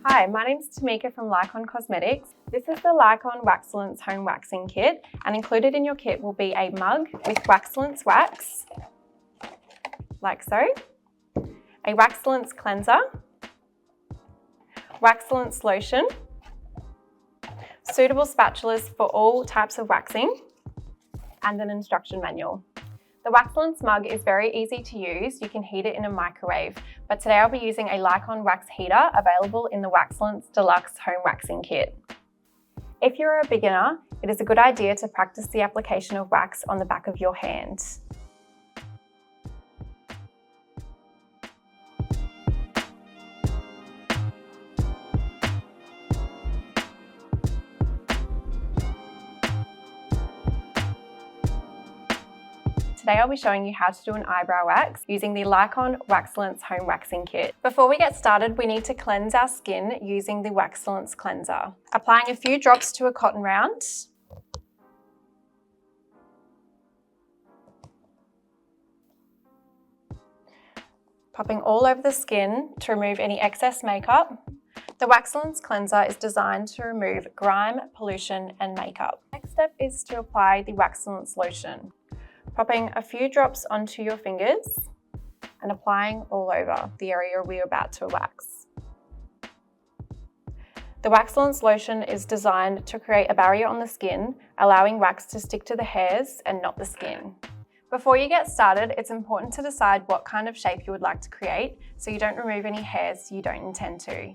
Hi, my name is Tameeka from LYCON Cosmetics. This is the LYCON Wax-cellence Home Waxing Kit, and included in your kit will be a mug with Wax-cellence wax, like so, a Wax-cellence cleanser, Wax-cellence lotion, suitable spatulas for all types of waxing, and an instruction manual. The Wax-cellence mug is very easy to use. You can heat it in a microwave, but today I'll be using a LYCON wax heater available in the Wax-cellence Deluxe Home Waxing Kit. If you're a beginner, it is a good idea to practice the application of wax on the back of your hand. Today I'll be showing you how to do an eyebrow wax using the LYCON Wax-cellence Home Waxing Kit. Before we get started, we need to cleanse our skin using the Wax-cellence cleanser. Applying a few drops to a cotton round. Popping all over the skin to remove any excess makeup. The Wax-cellence cleanser is designed to remove grime, pollution and makeup. Next step is to apply the Wax-cellence lotion. Popping a few drops onto your fingers and applying all over the area we're about to wax. The Wax-cellence lotion is designed to create a barrier on the skin, allowing wax to stick to the hairs and not the skin. Before you get started, it's important to decide what kind of shape you would like to create so you don't remove any hairs you don't intend to.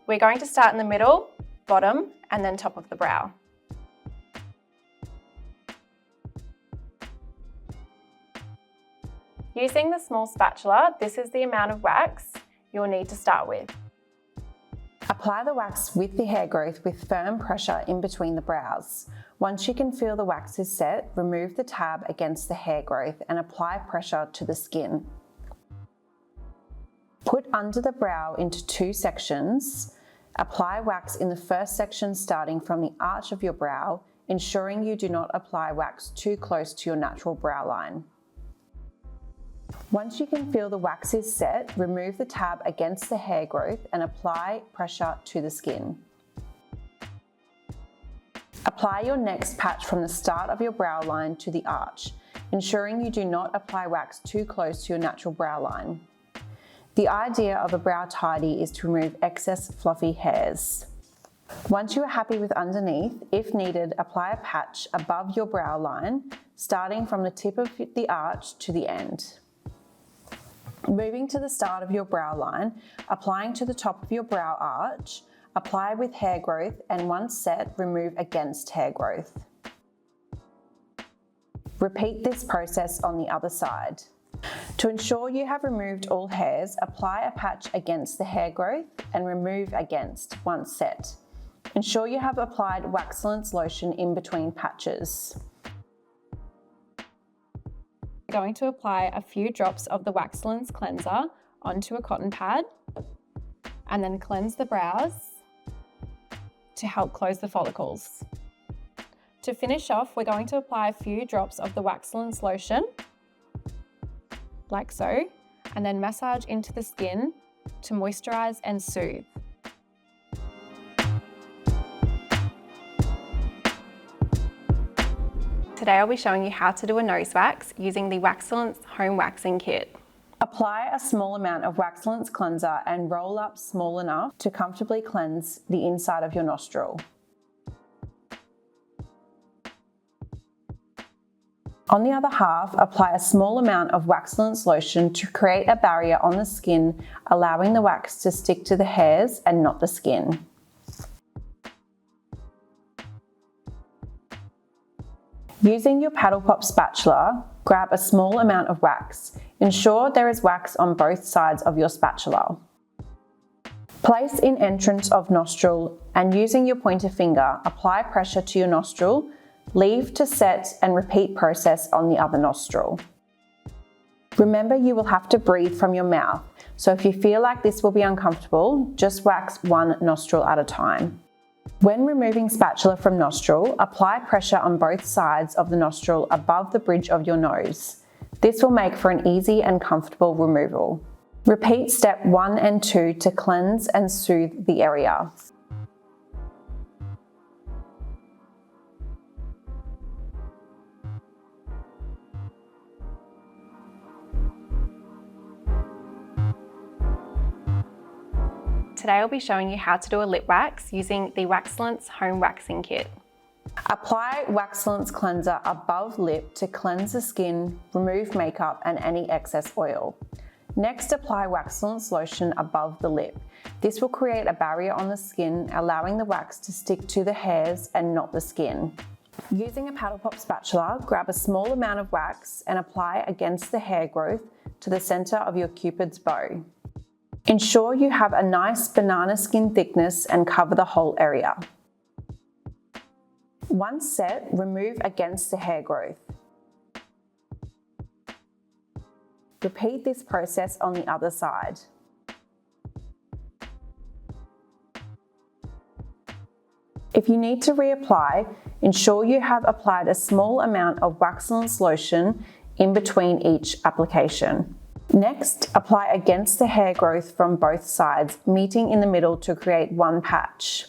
We're going to start in the middle, bottom, and then top of the brow. Using the small spatula, this is the amount of wax you'll need to start with. Apply the wax with the hair growth with firm pressure in between the brows. Once you can feel the wax is set, remove the tab against the hair growth and apply pressure to the skin. Put under the brow into two sections. Apply wax in the first section starting from the arch of your brow, ensuring you do not apply wax too close to your natural brow line. Once you can feel the wax is set, remove the tab against the hair growth and apply pressure to the skin. Apply your next patch from the start of your brow line to the arch, ensuring you do not apply wax too close to your natural brow line. The idea of a brow tidy is to remove excess fluffy hairs. Once you are happy with underneath, if needed, apply a patch above your brow line, starting from the tip of the arch to the end. Moving to the start of your brow line, applying to the top of your brow arch, apply with hair growth and once set, remove against hair growth. Repeat this process on the other side. To ensure you have removed all hairs, apply a patch against the hair growth and remove against once set. Ensure you have applied Wax-cellence lotion in between patches. Going to apply a few drops of the Wax-cellence cleanser onto a cotton pad and then cleanse the brows to help close the follicles. To finish off, we're going to apply a few drops of the Wax-cellence lotion, like so, and then massage into the skin to moisturize and soothe. Today I'll be showing you how to do a nose wax using the Wax-cellence Home Waxing Kit. Apply a small amount of Wax-cellence cleanser and roll up small enough to comfortably cleanse the inside of your nostril. On the other half, apply a small amount of Wax-cellence lotion to create a barrier on the skin, allowing the wax to stick to the hairs and not the skin. Using your paddle pop spatula, grab a small amount of wax. Ensure there is wax on both sides of your spatula. Place in entrance of nostril and using your pointer finger, apply pressure to your nostril, leave to set and repeat process on the other nostril. Remember, you will have to breathe from your mouth, so if you feel like this will be uncomfortable, just wax one nostril at a time. When removing spatula from nostril, apply pressure on both sides of the nostril above the bridge of your nose. This will make for an easy and comfortable removal. Repeat step 1 and 2 to cleanse and soothe the area. Today I'll be showing you how to do a lip wax using the Wax-cellence Home Waxing Kit. Apply Wax-cellence cleanser above lip to cleanse the skin, remove makeup and any excess oil. Next, apply Wax-cellence lotion above the lip. This will create a barrier on the skin, allowing the wax to stick to the hairs and not the skin. Using a paddle pop spatula, grab a small amount of wax and apply against the hair growth to the center of your Cupid's bow. Ensure you have a nice banana skin thickness and cover the whole area. Once set, remove against the hair growth. Repeat this process on the other side. If you need to reapply, ensure you have applied a small amount of Wax-cellence lotion in between each application. Next, apply against the hair growth from both sides, meeting in the middle to create one patch.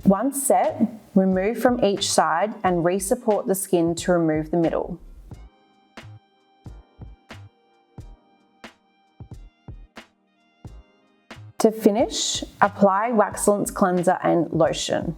Once set, remove from each side and re-support the skin to remove the middle. To finish, apply Wax-cellence cleanser and lotion.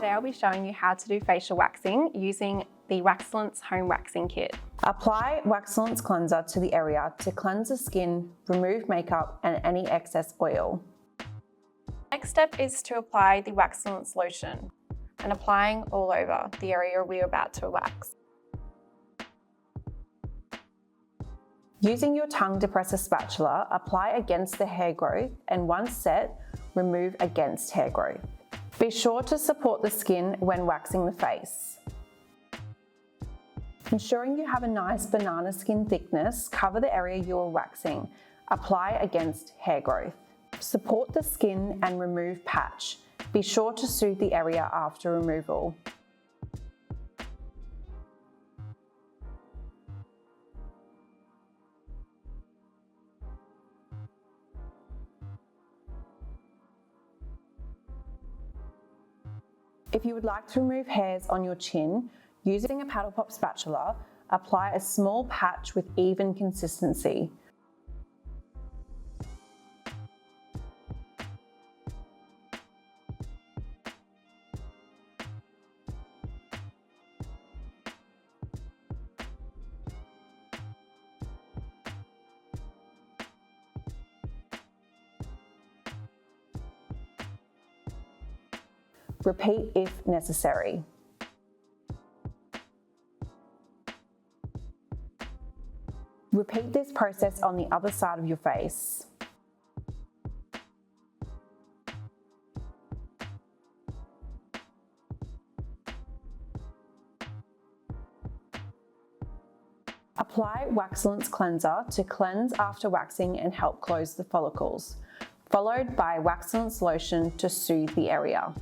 Today I'll be showing you how to do facial waxing using the Wax-cellence Home Waxing Kit. Apply Wax-cellence cleanser to the area to cleanse the skin, remove makeup and any excess oil. Next step is to apply the Wax-cellence lotion and applying all over the area we're about to wax. Using your tongue depressor spatula, apply against the hair growth and once set, remove against hair growth. Be sure to support the skin when waxing the face. Ensuring you have a nice banana skin thickness, cover the area you are waxing. Apply against hair growth. Support the skin and remove patch. Be sure to soothe the area after removal. If you would like to remove hairs on your chin, using a paddle pop spatula, apply a small patch with even consistency. Repeat if necessary. Repeat this process on the other side of your face. Apply Wax-cellence cleanser to cleanse after waxing and help close the follicles, followed by Wax-cellence lotion to soothe the area.